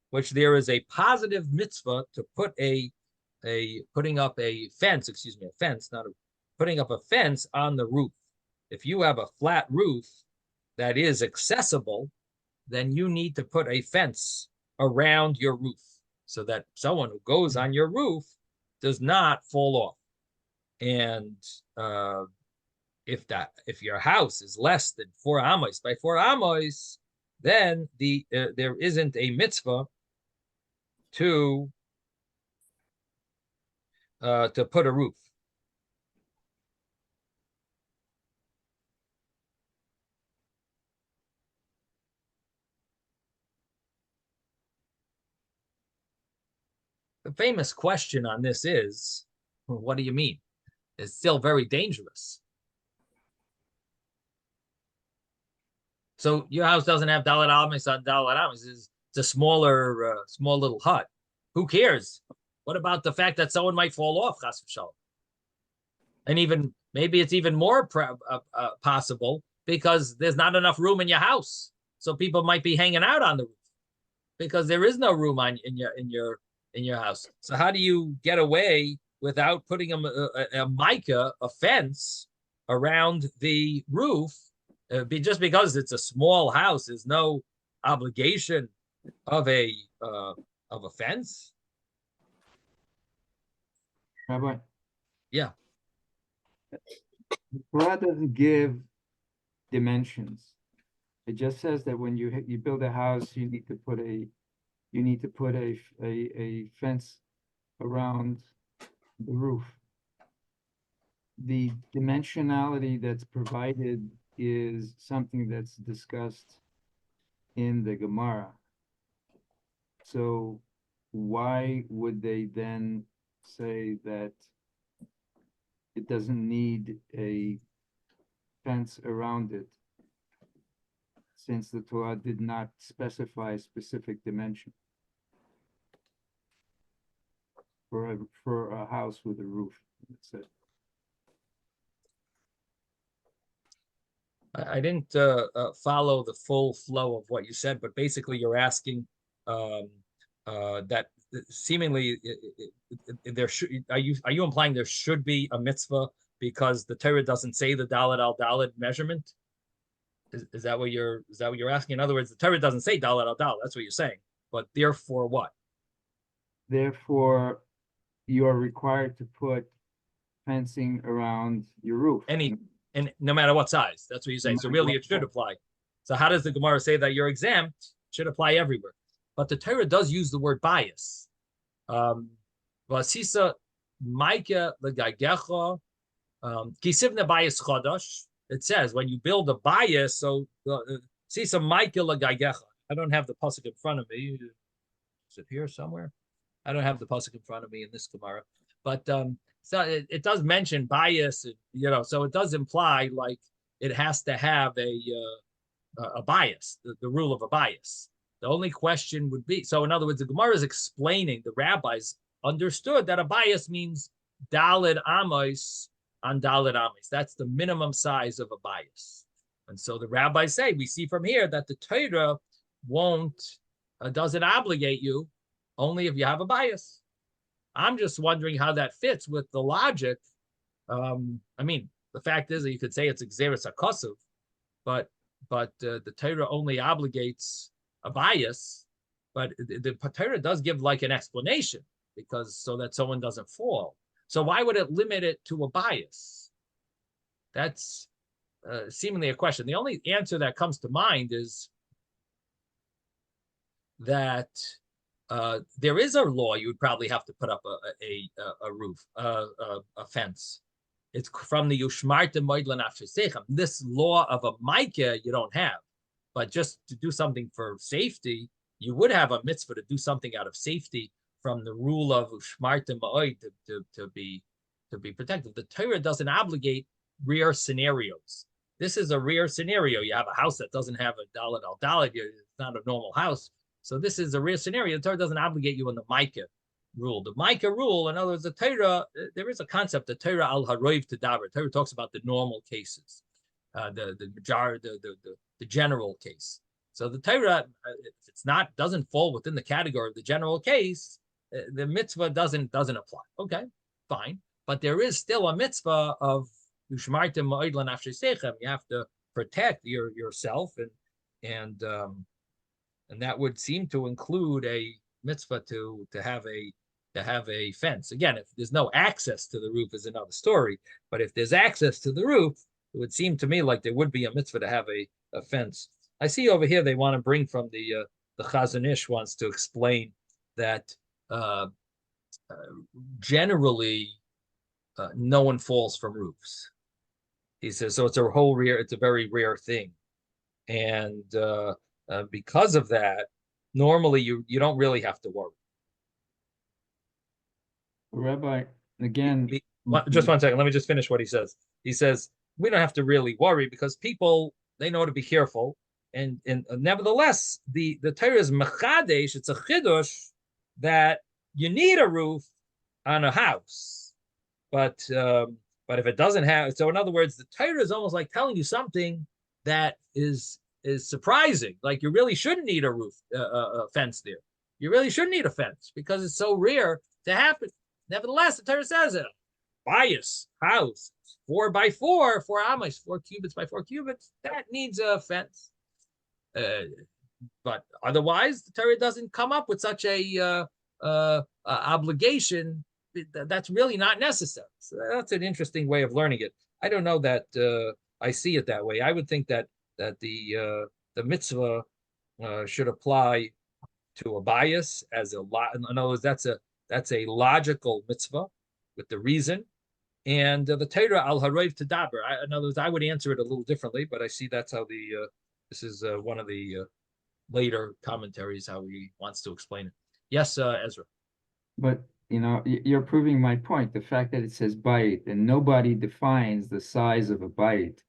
which there is a positive mitzvah to putting up a fence, putting up a fence on the roof. If you have a flat roof that is accessible, then you need to put a fence around your roof so that someone who goes on your roof does not fall off. And if your house is less than 4 amos by 4 amos, then there isn't a mitzvah to put a roof. The famous question on this is, well, what do you mean? It's still very dangerous. So your house doesn't have Daled Amos on Daled Amos. It's a small little hut. Who cares? What about the fact that someone might fall off, chas v'shalom? And even maybe it's even more possible because there's not enough room in your house, so people might be hanging out on the roof because there is no room in your house. So how do you get away without putting a mica, a fence around the roof? Just because it's a small house, there's no obligation of a fence. Rabbi. Yeah. The Torah doesn't give dimensions. It just says that when you build a house, you need to put a fence around the roof. The dimensionality that's provided is something that's discussed in the Gemara. So why would they then say that it doesn't need a fence around it, since the Torah did not specify a specific dimension for a house with a roof? That's it. I didn't follow the full flow of what you said, but basically you're asking that seemingly there should, are you implying there should be a mitzvah because the Torah doesn't say the Dalet al Dalet measurement? Is that what you're asking? In other words, the Torah doesn't say Dalet al Dalet. That's what you're saying. But therefore, what? Therefore, you are required to put fencing around your roof. And no matter what size, that's what you're saying. So really, it should apply. So how does the Gemara say that you're exempt? It should apply everywhere. But the Torah does use the word bias. Vasisa Micah legagecha kisivna bias chodosh. It says when you build a bias, so Sisa Micah legagecha. I don't have the pasuk in front of me. Is it here somewhere? I don't have the pasuk in front of me in this Gemara, but so it does mention bias, so it does imply like it has to have a bias, the rule of a bias. The only question would be, so in other words, the Gemara is explaining, the rabbis understood that a bias means daled amos on daled amos. That's the minimum size of a bias. And so the rabbis say, we see from here that the Torah doesn't obligate you only if you have a bias. I'm just wondering how that fits with the logic. I mean, the fact is that you could say it's exeris hakosov, but the Torah only obligates a bias, but the Torah does give like an explanation because so that someone doesn't fall. So why would it limit it to a bias? That's seemingly a question. The only answer that comes to mind is that there is a law you would probably have to put up a roof, a fence. It's from the Yushmarta Moidlan Afshesechem. This law of a Micah you don't have, but just to do something for safety, you would have a mitzvah to do something out of safety from the rule of Ushmarta Moid to be protected. The Torah doesn't obligate rare scenarios. This is a rare scenario. You have a house that doesn't have a dalet al dalet. It's not a normal house. So this is a real scenario. The Torah doesn't obligate you in the Micah rule. The Micah rule, in other words, the Torah, there is a concept, the Torah al haroiv tedaber. Torah talks about the normal cases, the general case. So the Torah, if it's not, doesn't fall within the category of the general case, the mitzvah doesn't apply. Okay, fine. But there is still a mitzvah of ushmartem ma'idlan afshesechem. You have to protect yourself and that would seem to include a mitzvah to have a fence. Again, if there's no access to the roof is another story. But if there's access to the roof, it would seem to me like there would be a mitzvah to have a fence. I see over here they want to bring from the Chazon Ish wants to explain that generally no one falls from roofs. He says so. It's a very rare thing, and because of that, normally you don't really have to worry. Rabbi, again, just 1 second. Let me just finish what he says. He says we don't have to really worry because people, they know to be careful, and nevertheless, the Torah is mechadesh. It's a chidush that you need a roof on a house, but if it doesn't have, so in other words, the Torah is almost like telling you something that is surprising. Like you really shouldn't need a roof, a fence there. You really shouldn't need a fence because it's so rare to happen. Nevertheless, the Torah says it. Bias house 4 by 4, 4 amos, 4 cubits by 4 cubits. That needs a fence. But otherwise, the Torah doesn't come up with such a obligation. That's really not necessary. So that's an interesting way of learning it. I don't know that I see it that way. I would think that the mitzvah should apply to a bias as a lot. In other words, that's a logical mitzvah with the reason, and the Torah al haroiv tedaber. In other words, I would answer it a little differently, but I see that's how this is one of the later commentaries how he wants to explain it. Yes, Ezra. But you're proving my point. The fact that it says bite and nobody defines the size of a bite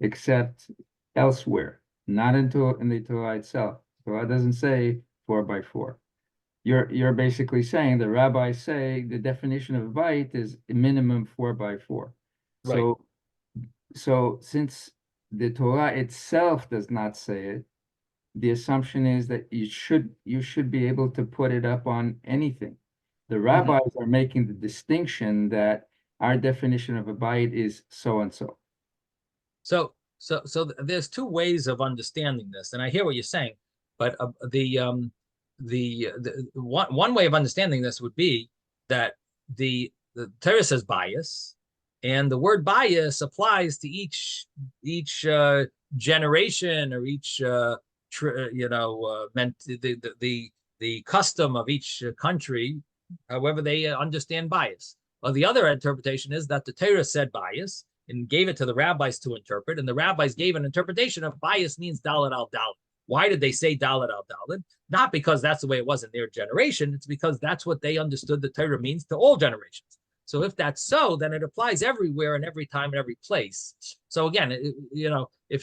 except elsewhere, not in the Torah itself. Torah doesn't say 4 by 4. You're basically saying the rabbis say the definition of a bite is a minimum 4 by 4. Right. So since the Torah itself does not say it, the assumption is that you should be able to put it up on anything. The rabbis are making the distinction that our definition of a bite is so and so. So there's two ways of understanding this, and I hear what you're saying, but the one way of understanding this would be that the Torah says bias, and the word bias applies to each generation or each meant the custom of each country, however they understand bias. Well, the other interpretation is that the Torah said bias and gave it to the rabbis to interpret, and the rabbis gave an interpretation of bias means dalet al dalet. Why did they say dalet al dalet? Not because that's the way it was in their generation. It's because that's what they understood the Torah means to all generations. So if that's so, then it applies everywhere and every time and every place. So again, if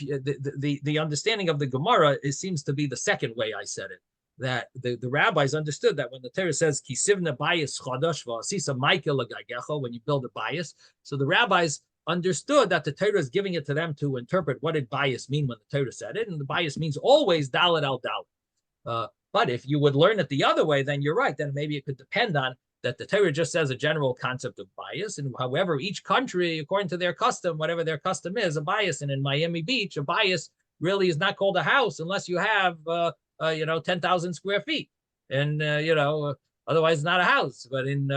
the understanding of the Gemara, it seems to be the second way I said it, that the rabbis understood that when the Torah says kisivna bias chadash v'asisa Michael lagagecho, when you build a bias, so the rabbis understood that the Torah is giving it to them to interpret what did bias mean when the Torah said it, and the bias means always dalet al dalet. But if you would learn it the other way, then you're right. Then maybe it could depend on that the Torah just says a general concept of bias, and however each country, according to their custom, whatever their custom is, a bias. And in Miami Beach, a bias really is not called a house unless you have 10,000 square feet, and otherwise it's not a house. But in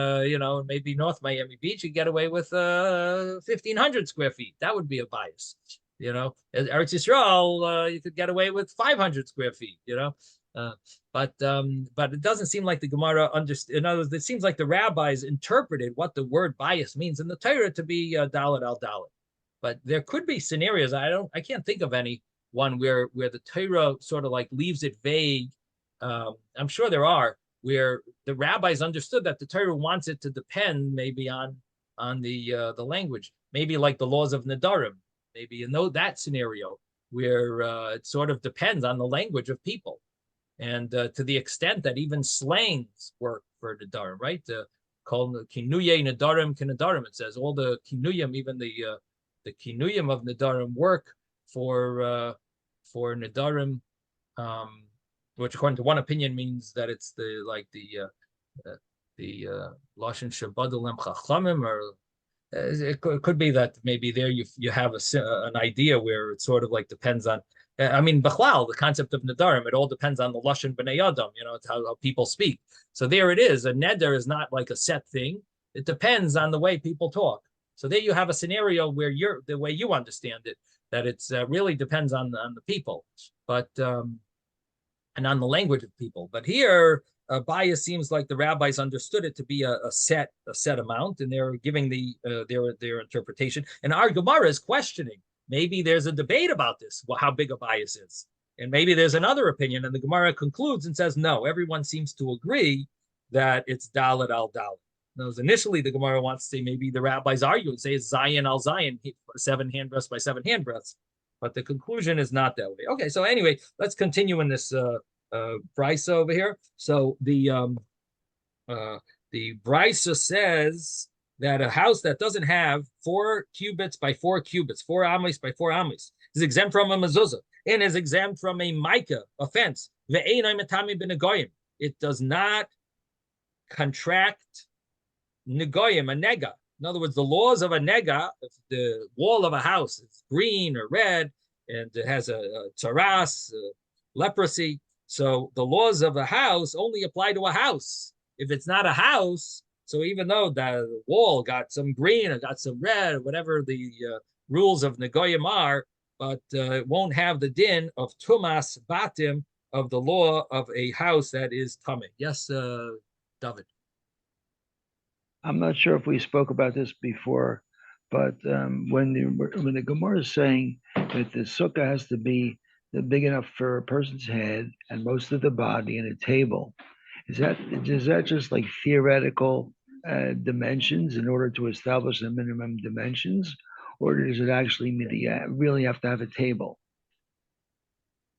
maybe North Miami Beach, you get away with 1,500 square feet. That would be a bias. Eretz Yisrael, you could get away with 500 square feet. But it doesn't seem like the Gemara understood. In other words, it seems like the rabbis interpreted what the word bias means in the Torah to be dalet al dalet. But there could be scenarios. I can't think of any one where the Torah sort of like leaves it vague. I'm sure there are where the rabbis understood that the Torah wants it to depend maybe on the language, maybe like the laws of Nadarim, maybe in that scenario where it sort of depends on the language of people. And to the extent that even slangs work for Nadarim, right? Called Kinuye Nadarim Kinadarim. It says all the Kinuyim, even the Kinuyim of Nadarim work for Nadarim, which according to one opinion means that it's the Lashon Shabadalem Chachamim, or it could be that maybe there you have an idea where it sort of like depends on. Bechlal, the concept of Nadarim, it all depends on the Lashon B'nei Adam, it's how people speak. So there it is. A Neder is not like a set thing. It depends on the way people talk. So there you have a scenario where the way you understand it, that it's really depends on the people, but and on the language of people. But here, bias seems like the rabbis understood it to be a set amount, and they're giving their interpretation. And our Gemara is questioning. Maybe there's a debate about this, how big a bias is. And maybe there's another opinion, and the Gemara concludes and says, no, everyone seems to agree that it's dalet al dalet. Now, initially, the Gemara wants to say maybe the rabbis argue and say it's zayin al zayin, 7 handbreadths by 7 handbreadths. But the conclusion is not that way. Okay, so anyway, let's continue in this brisa over here. So the brisa says that a house that doesn't have 4 cubits by 4 cubits, 4 amis by 4 amis, is exempt from a mezuzah and is exempt from a mica, a fence. It does not contract negoyim, a nega. In other words, the laws of a nega, if the wall of a house is green or red and it has a tsaras, leprosy, so the laws of a house only apply to a house. If it's not a house, so even though the wall got some green or got some red, or whatever the rules of Negoyim are, but it won't have the din of Tumas Batim, of the law of a house that is Tameh. Yes, David. I'm not sure if we spoke about this before, but when the Gemara is saying that the sukkah has to be big enough for a person's head and most of the body and a table. Is that just like theoretical dimensions in order to establish the minimum dimensions, or does it actually mean that you really have to have a table?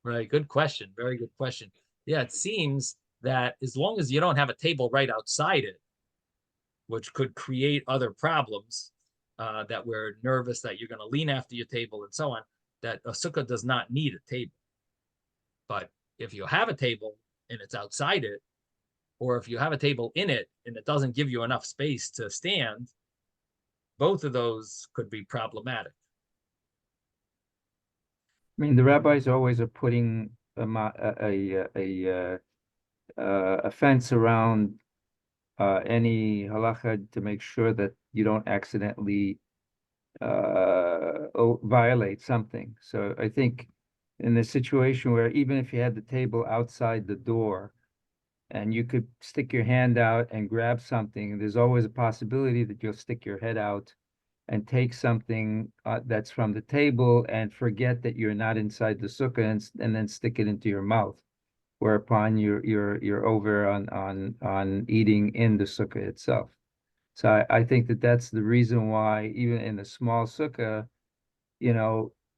Right, good question. Very good question. Yeah, it seems that as long as you don't have a table right outside it, which could create other problems, that we're nervous that you're going to lean after your table and so on, that a sukkah does not need a table. But if you have a table and it's outside it, or if you have a table in it and it doesn't give you enough space to stand, both of those could be problematic. I mean, the rabbis always are putting a fence around any halacha to make sure that you don't accidentally violate something. So I think in the situation where even if you had the table outside the door and you could stick your hand out and grab something, there's always a possibility that you'll stick your head out and take something that's from the table and forget that you're not inside the sukkah and then stick it into your mouth, whereupon you're over on eating in the sukkah itself. So I think that that's the reason why even in a small sukkah,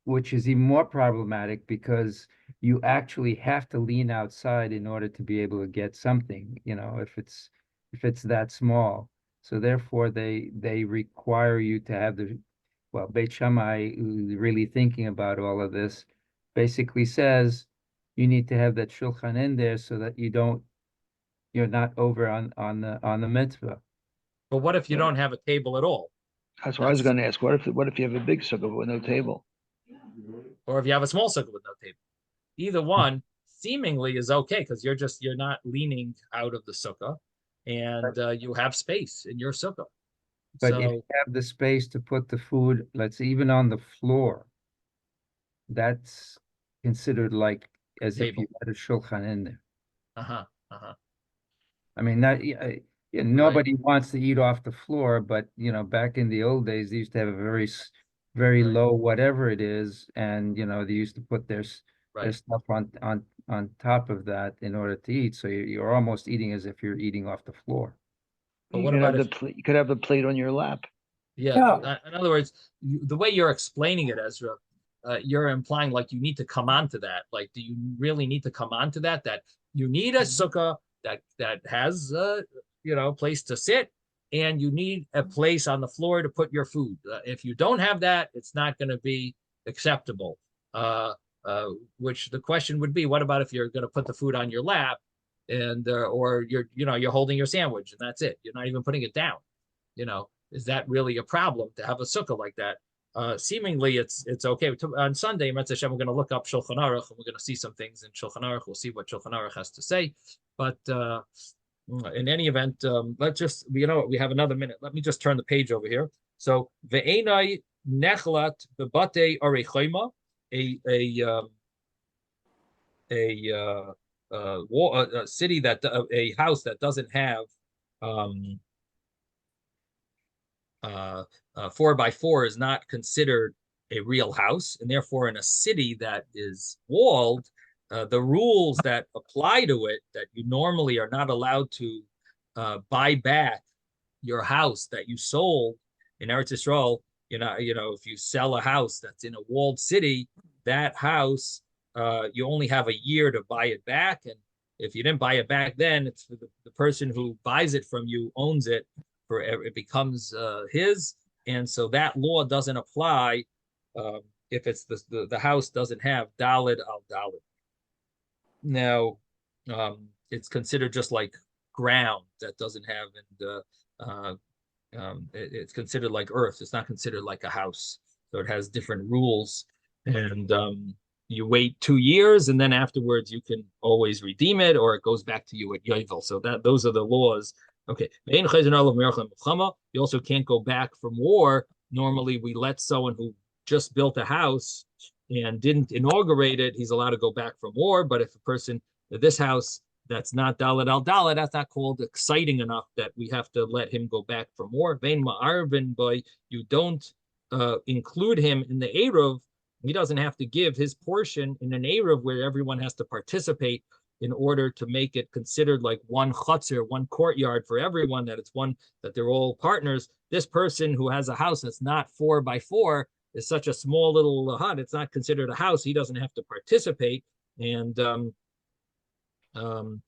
which is even more problematic because you actually have to lean outside in order to be able to get something, if it's that small. So therefore they require you to have Beit Shammai, really thinking about all of this, basically says you need to have that shulchan in there so that you're not over on the mitzvah. But what if you don't have a table at all? That's what I was going to ask. What if you have a big sukkah with no table? Or if you have a small sukkah with no table? Either one seemingly is okay because you're not leaning out of the sukkah, and you have space in your sukkah. But So if you have the space to put the food, let's say even on the floor, that's considered like as if you had a shulchan in there. I mean, nobody wants to eat off the floor, but back in the old days, they used to have a very Right. low whatever it is, and they used to put their Right. stuff on top of that in order to eat. So you're almost eating as if you're eating off the floor. But You what could about have if you could have the plate on your lap. Yeah, in other words, the way you're explaining it, Ezra, you're implying like you need to come onto that. Like, do you really need to come onto that? That you need a sukkah that has place to sit, and you need a place on the floor to put your food. If you don't have that, it's not going to be acceptable. Which the question would be, what about if you're going to put the food on your lap, and or you're holding your sandwich and that's it. You're not even putting it down. Is that really a problem to have a sukkah like that? Seemingly, it's okay. On Sunday, Mitzvah Hashem, we're going to look up Shulchan Aruch, and we're going to see some things in Shulchan Aruch. We'll see what Shulchan Aruch has to say. But in any event, let's just, we have another minute. Let me just turn the page over here. So, Ve'enai nechlat bebate arechoima, a city a house that doesn't have 4x4 is not considered a real house, and therefore in a city that is walled, the rules that apply to it, that you normally are not allowed to buy back your house that you sold in Eretz Yisrael. If you sell a house that's in a walled city, that house you only have a year to buy it back, and if you didn't buy it back then, it's for the person who buys it from you owns it. It becomes his, and so that law doesn't apply if it's the house doesn't have Dalid al Dalid. Now, it's considered just like ground that doesn't have, and it's considered like earth. It's not considered like a house, so it has different rules. And you wait 2 years, and then afterwards you can always redeem it, or it goes back to you at Yovel. So those are the laws. Okay. You also can't go back from war. Normally, we let someone who just built a house and didn't inaugurate it, he's allowed to go back from war. But if a person, this house that's not Daled al Daled, that's not called exciting enough that we have to let him go back from war. You don't include him in the Eruv He doesn't have to give his portion in an Erev where everyone has to participate in order to make it considered like one chutzir, one courtyard for everyone, that it's one, that they're all partners. This person who has a house that's not 4 by 4 is such a small little hut, it's not considered a house. He doesn't have to participate. And and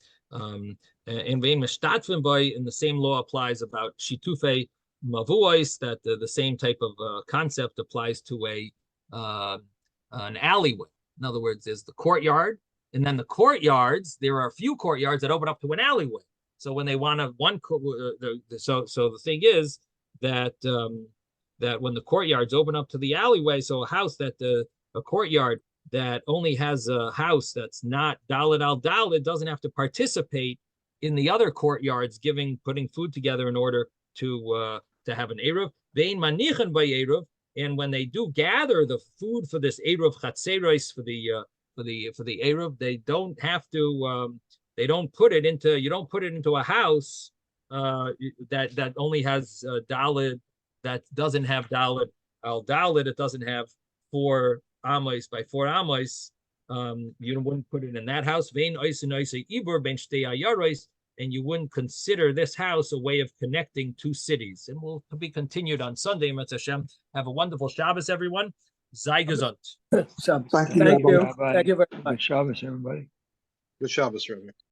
the same law applies about shitufe mavuos, that the same type of concept applies to an alleyway. In other words, there's the courtyard, and then the courtyards, there are a few courtyards that open up to an alleyway. So when they want to so the thing is that that when the courtyards open up to the alleyway, so a house that a courtyard that only has a house that's not Dalet al Dalet doesn't have to participate in the other courtyards, putting food together in order to have an Eruv. Vein manichan by Eruv, and when they do gather the food for this Eruv Chatzeros for the Eruv, they don't have to. They don't put it into. You don't put it into a house that only has Dalet, that doesn't have Dalet al Dalet. It doesn't have 4 amos by 4 amos. You wouldn't put it in that house. Vein oisei ibur ben shtei ayaros, and you wouldn't consider this house a way of connecting 2 cities. And will be continued on Sunday. Mitzvah Hashem. Have a wonderful Shabbos, everyone. Sei gesund. Shabbos. Thank you, Thank you. Rabbi. Thank you very Good much. Shabbos, everybody. Good Shabbos, Rabbi.